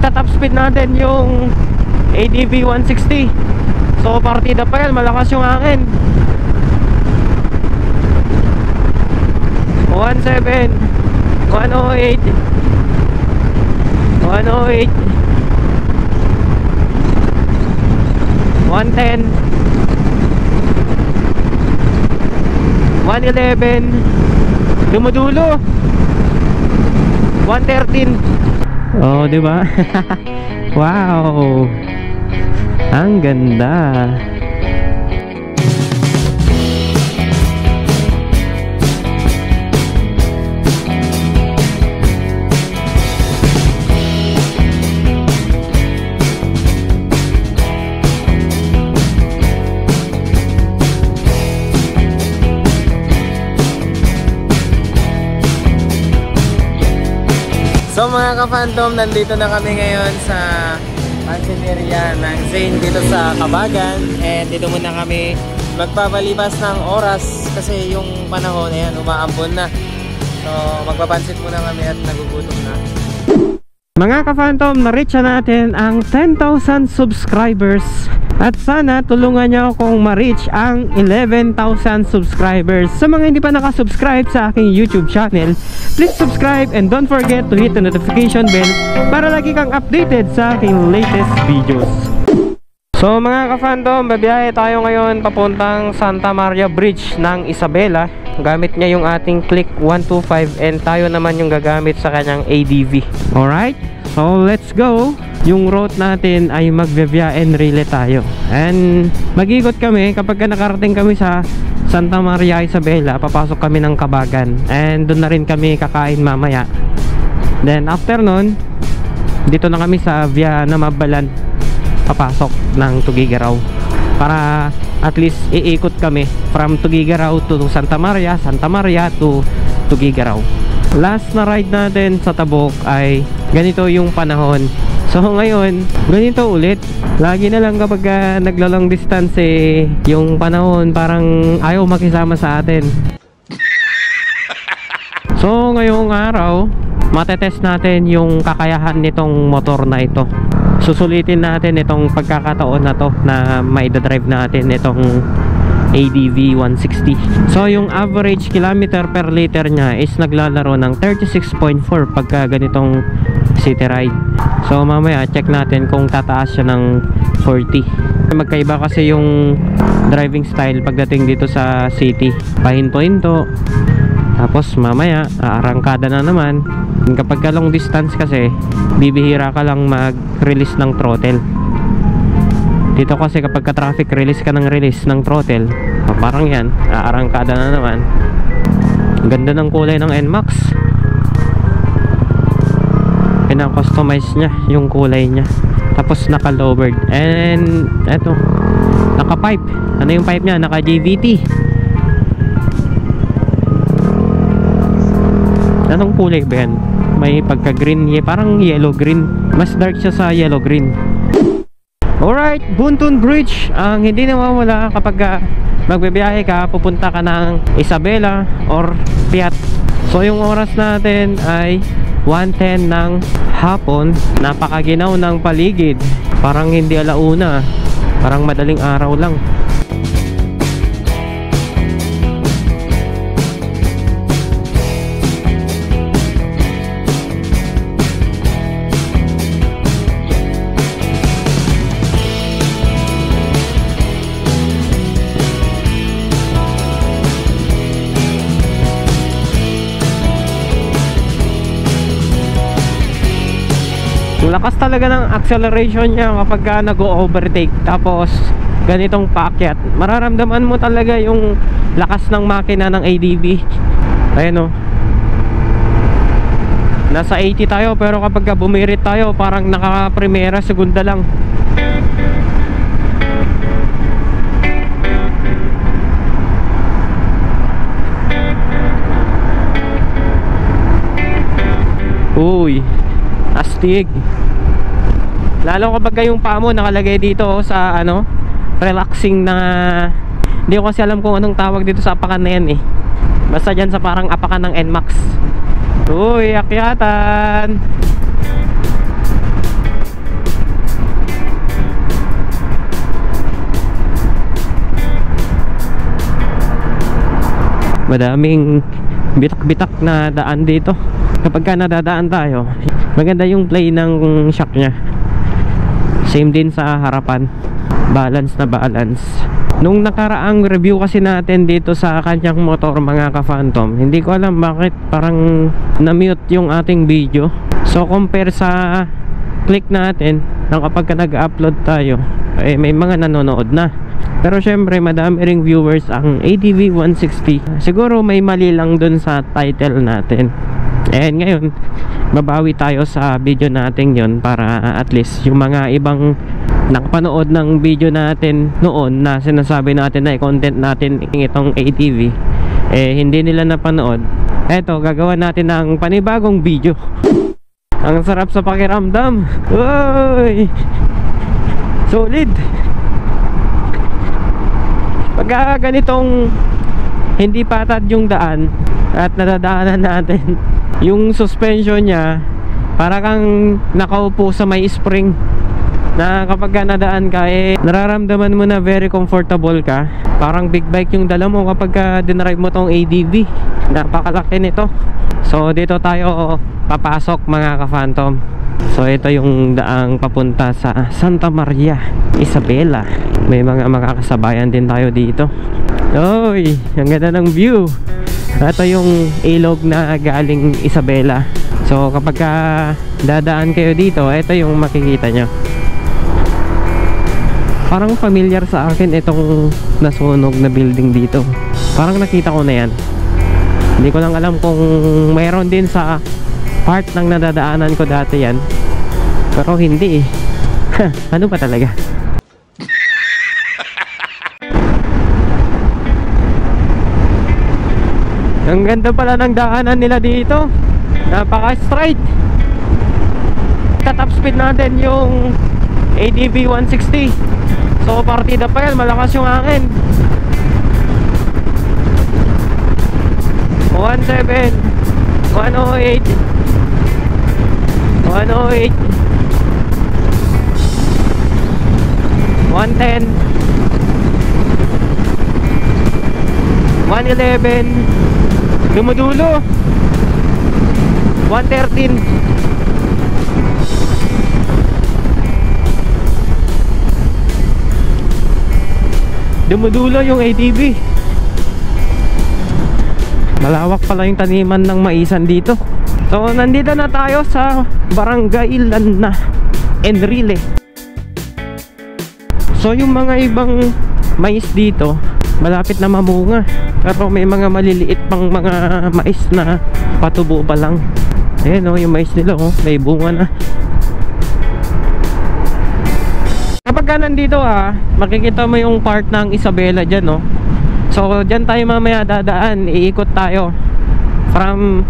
Ita-top speed natin yung ADV 160. So partida pa yan, malakas yung hangin. 17, 108, 108, 110, 111, dumudulo 113. Oh, di ba? Wow, ang ganda. So mga ka-Phantom, nandito na kami ngayon sa Pansineria ng Zane dito sa Kabagan. And dito muna kami magpapalipas ng oras kasi yung panahon ayan, umaambon na. So magpapansit muna kami at nagugutom na. Mga ka-Phantom, na-reach na natin ang 10,000 subscribers. At sana tulungan nyo akong ma-reach ang 11,000 subscribers. Sa mga hindi pa nakasubscribe sa aking YouTube channel, please subscribe and don't forget to hit the notification bell para lagi kang updated sa aking latest videos. So mga ka-Phantom, babiyahe tayo ngayon papuntang Santa Maria Bridge ng Isabela. Gamit niya yung ating Click 125 and tayo naman yung gagamit sa kanyang ADV. Alright, so let's go. Yung route natin ay Magvia and Relay tayo. And mag-ikot kami kapag nakarating kami sa Santa Maria Isabela, papasok kami ng Kabagan. And doon na rin kami kakain mamaya. Then after nun, dito na kami sa Via Namabalan, papasok ng Tugigaraw. Para at least iikot kami from Tugigaraw to Santa Maria to Tugigaraw. Last na ride natin sa Tabok ay ganito yung panahon. So ngayon, ganito ulit. Lagi na lang kapag naglalong distance yung panahon parang ayaw makisama sa atin. So ngayong araw, matetest natin yung kakayahan nitong motor na ito. Susulitin natin itong pagkakataon na to na maidadrive natin itong ADV 160. So yung average kilometer per liter niya is naglalaro ng 36.4 pagka ganitong city ride. So mamaya check natin kung tataas siya ng 40. Magkaiba kasi yung driving style pagdating dito sa city. Pahinto-hinto, tapos mamaya arangkada na naman. Kapag ka long distance kasi bibihira ka lang mag-release ng throttle. Dito kasi kapag ka traffic release ka ng release ng throttle, parang yan, aarangkada na naman. Ang ganda ng kulay ng NMAX. Pinang-customize niya yung kulay niya. Tapos naka-lowered. And eto, naka-pipe. Ano yung pipe niya? Naka-JVT. Anong kulay ba yan? May pagka-green, parang yellow-green. Mas dark siya sa yellow-green. Alright, Buntun Bridge. Ang hindi nawawala kapag magbibiyahe ka, pupunta ka ng Isabela or Piat. So yung oras natin ay 1:10 ng hapon. Napakaginaw ng paligid. Parang hindi alauna. Parang madaling araw lang. Lakas talaga ng acceleration niya kapag nag-overtake. Tapos ganitong paakyat, mararamdaman mo talaga yung lakas ng makina ng ADV. Ayan o, nasa 80 tayo, pero kapag bumirit tayo parang naka-primera segunda lang. Uy, astig. Lalo kapag yung paa mo nakalagay dito sa ano, relaxing na, hindi ko kasi alam kung anong tawag dito sa apakan na yan eh. Basta dyan sa parang apakan ng NMAX. Uy, akyatan. Madaming bitak-bitak na daan dito. Kapag ka nadadaan tayo, maganda yung play ng shock nya. Same din sa harapan. Balance na balance. Nung nakaraang review kasi natin dito sa kanyang motor mga ka-Phantom, hindi ko alam bakit parang na-mute yung ating video. So compare sa click natin na kapag nag-upload tayo, may mga nanonood na. Pero syempre madami ring viewers ang ADV 160. Siguro may mali lang dun sa title natin. And ngayon babawi tayo sa video natin yon para at least yung mga ibang nakapanood ng video natin noon na sinasabi natin na content natin itong ATV, hindi nila napanood. Eto, gagawa natin ng panibagong video. Ang sarap sa pakiramdam. Uy! Solid! Pagka ganitong hindi patad yung daan at nadadaanan natin, yung suspension nya para kang nakaupo sa may spring, na kapag nadaan ka, nararamdaman mo na very comfortable ka. Parang big bike yung dala mo kapag dinrive mo tong ADV. Napakalaki nito. So dito tayo papasok mga ka-Phantom. So ito yung daang papunta sa Santa Maria Isabela. May mga makakasabayan din tayo dito. Oy, ang ganda ng view. Ito yung ilog na galing Isabela. So kapag dadaan kayo dito, ito yung makikita nyo. Parang familiar sa akin itong nasunog na building dito. Parang nakita ko na yan. Hindi ko lang alam kung mayroon din sa part ng nadadaanan ko dati yan. Pero hindi eh. Ano pa talaga? Ang ganda pala ng daanan nila dito. Napaka-straight. Top speed natin yung ADV 160. So partida pa yan, malakas yung hangin. 17, 108, 108, 110, 111, dumudulo, 113. Dumudulo yung ATV. Malawak pala yung taniman ng maisan dito. So nandito na tayo sa Barangay Lana, Enrile. So yung mga ibang mais dito malapit na mamunga, pero may mga maliliit pang mga mais na patubo pa lang. Ayan o, yung mais nila may bunga na. Kapag nandito makikita mo yung part ng Isabela dyan So dyan tayo mamaya dadaan. Iikot tayo from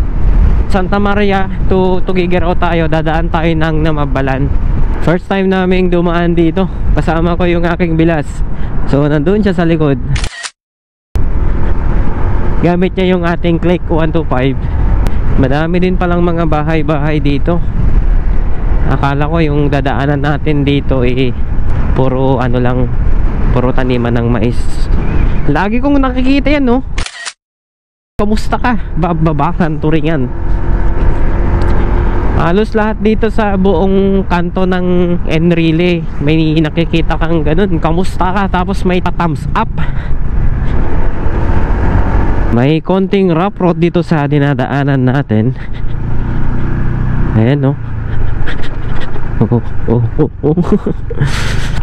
Santa Maria to Tuguegarao tayo. Dadaan tayo ng Namabalan. First time naming dumaan dito. Kasama ko yung aking bilas. So nandun siya sa likod. Gamit niya yung ating Click 125. Madami din palang mga bahay-bahay dito. Akala ko yung dadaanan natin dito puro ano lang, puro taniman ng mais. Lagi kong nakikita yan Kamusta ka? Babakan, Turingan. Halos lahat dito sa buong kanto ng Enrile may nakikita kang ganun. Kamusta ka? Tapos may thumbs up. May konting rough road dito sa dinadaanan natin. Ayan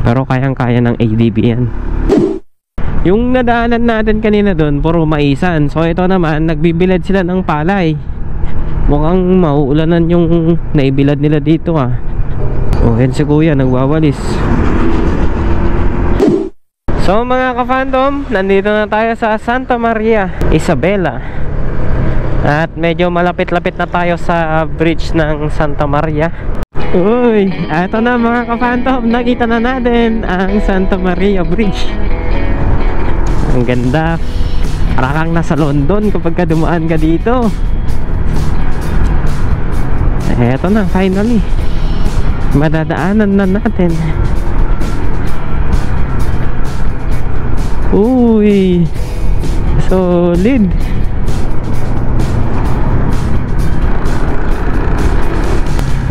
Pero kayang-kaya ng ADB yan. Yung nadaanan natin kanina doon puro maisan. So ito naman nagbibilad sila ng palay. Mukhang mauulanan yung naibilad nila dito yan si kuya nagwawalis. So mga ka-Phantom, nandito na tayo sa Santa Maria Isabela. At medyo malapit-lapit na tayo sa bridge ng Santa Maria. Uy, eto na mga ka-Phantom, nakita na natin ang Santa Maria Bridge. Ang ganda. Para kang nasa London kapag dumaan ka dito. Eto na, finally. Madadaanan na natin. Uy, solid.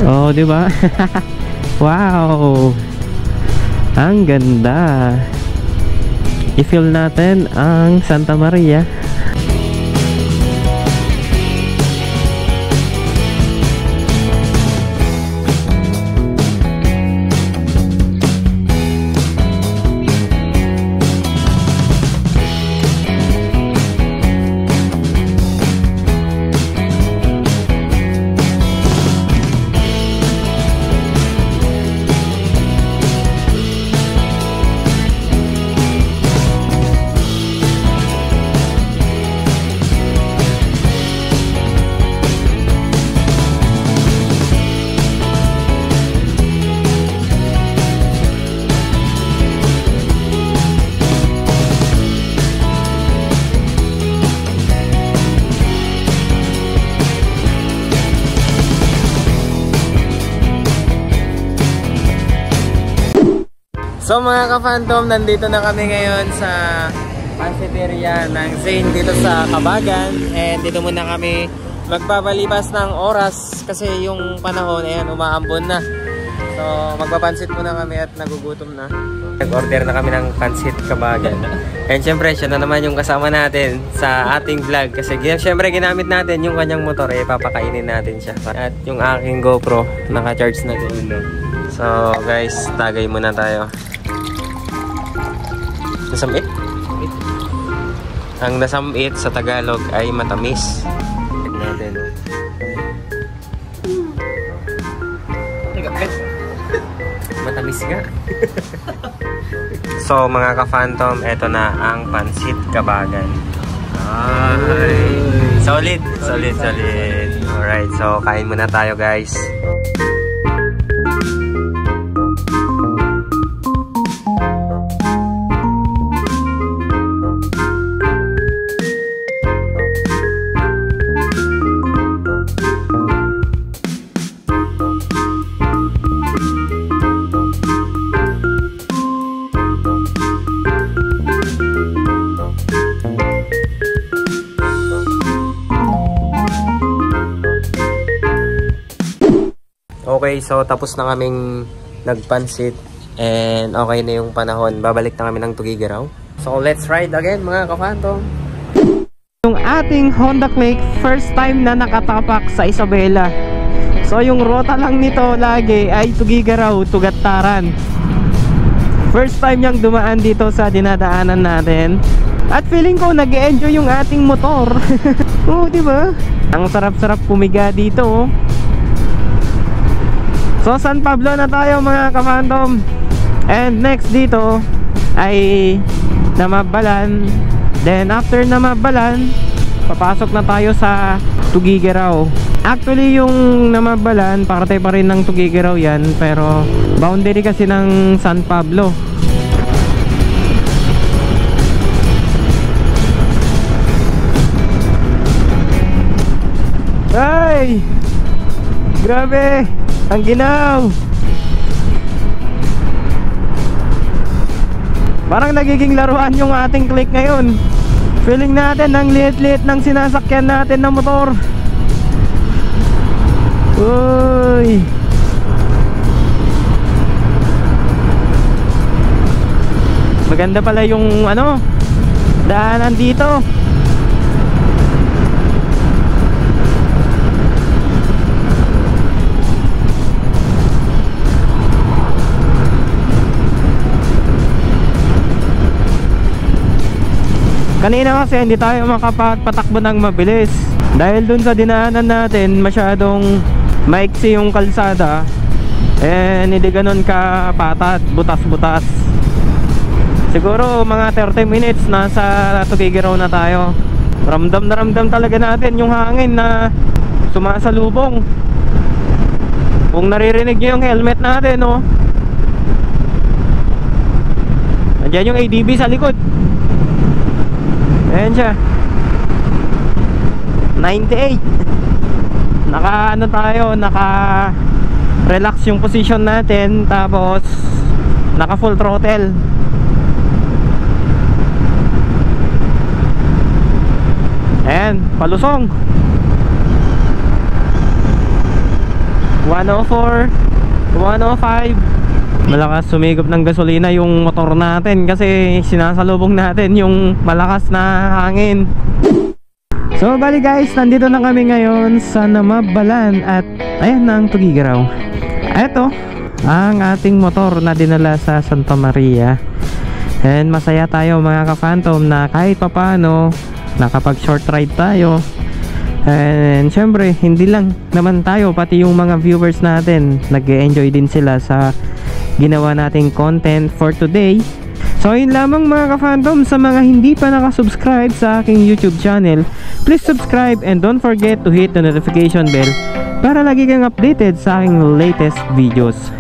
Oh, di ba? Wow! Ang ganda! I-feel natin ang Santa Maria. So mga ka-Phantom, nandito na kami ngayon sa pansiteria ng Zane dito sa Kabagan. And dito muna kami magpapalipas ng oras kasi yung panahon, ayan, umaambon na. So magpapansit muna kami at nagugutom na. Nag-order na kami ng pansit Kabagan. And syempre, siya na naman yung kasama natin sa ating vlog. Kasi syempre ginamit natin yung kanyang motor, papakainin natin siya. At yung aking GoPro, naka-charge na din. So guys, tagay muna tayo. Nasamit? Ang nasamit sa Tagalog ay matamis. Natin. Matamis nga. So mga ka-Phantom, eto na ang pansit Kabagan. Ay, solid. Alright, so kain muna tayo guys. Okay, so tapos na kaming nagpansit and okay na yung panahon. Babalik na kami ng Tugigaraw. So let's ride again mga ka-Phantom. Yung ating Honda Click, first time na nakatapak sa Isabela. So yung rota lang nito lagi ay Tugigaraw, Tugattaran. First time niyang dumaan dito sa dinadaanan natin. At feeling ko nag-enjoy yung ating motor. Oo, di ba? Ang sarap-sarap pumiga dito, oh. So San Pablo na tayo mga ka-Phantom. And next dito ay Namabalan. Then after Namabalan, papasok na tayo sa Tugigaraw. Actually yung Namabalan, parte pa rin ng Tugigaraw yan, pero boundary kasi ng San Pablo. Ay! Grabe! Ang ginaw! Parang nagiging laruan yung ating Click ngayon. Feeling natin ang liit-liit ng sinasakyan natin na motor. Uy! Maganda pala yung daanan dito. Kanina kasi hindi tayo makapagpatakbo ng mabilis dahil dun sa dinaanan natin masyadong maiksi yung kalsada, hindi ganun ka patat, butas-butas. Siguro mga 30 minutes nasa Tugigaraw na tayo. Ramdam na ramdam talaga natin yung hangin na sumasalubong. Kung naririnig nyo yung helmet natin, oh. Nandiyan yung ADB sa likod. Ayan siya, 98. Naka tayo, naka relax yung position natin, tapos naka full throttle. Ayan, palusong. 104, 105. Malakas sumigop ng gasolina yung motor natin kasi sinasalubong natin yung malakas na hangin. So bali guys, nandito na kami ngayon sa Namabalan at ayan na ang Tugigaraw. Eto ang ating motor na dinala sa Santa Maria. And masaya tayo mga ka-Phantom na kahit papano nakapag short ride tayo. And syempre hindi lang naman tayo, pati yung mga viewers natin nag-e-enjoy din sila sa ginawa nating content for today. So yun lamang mga ka-Phantom, sa mga hindi pa nakasubscribe sa aking YouTube channel, please subscribe and don't forget to hit the notification bell para lagi kang updated sa aking latest videos.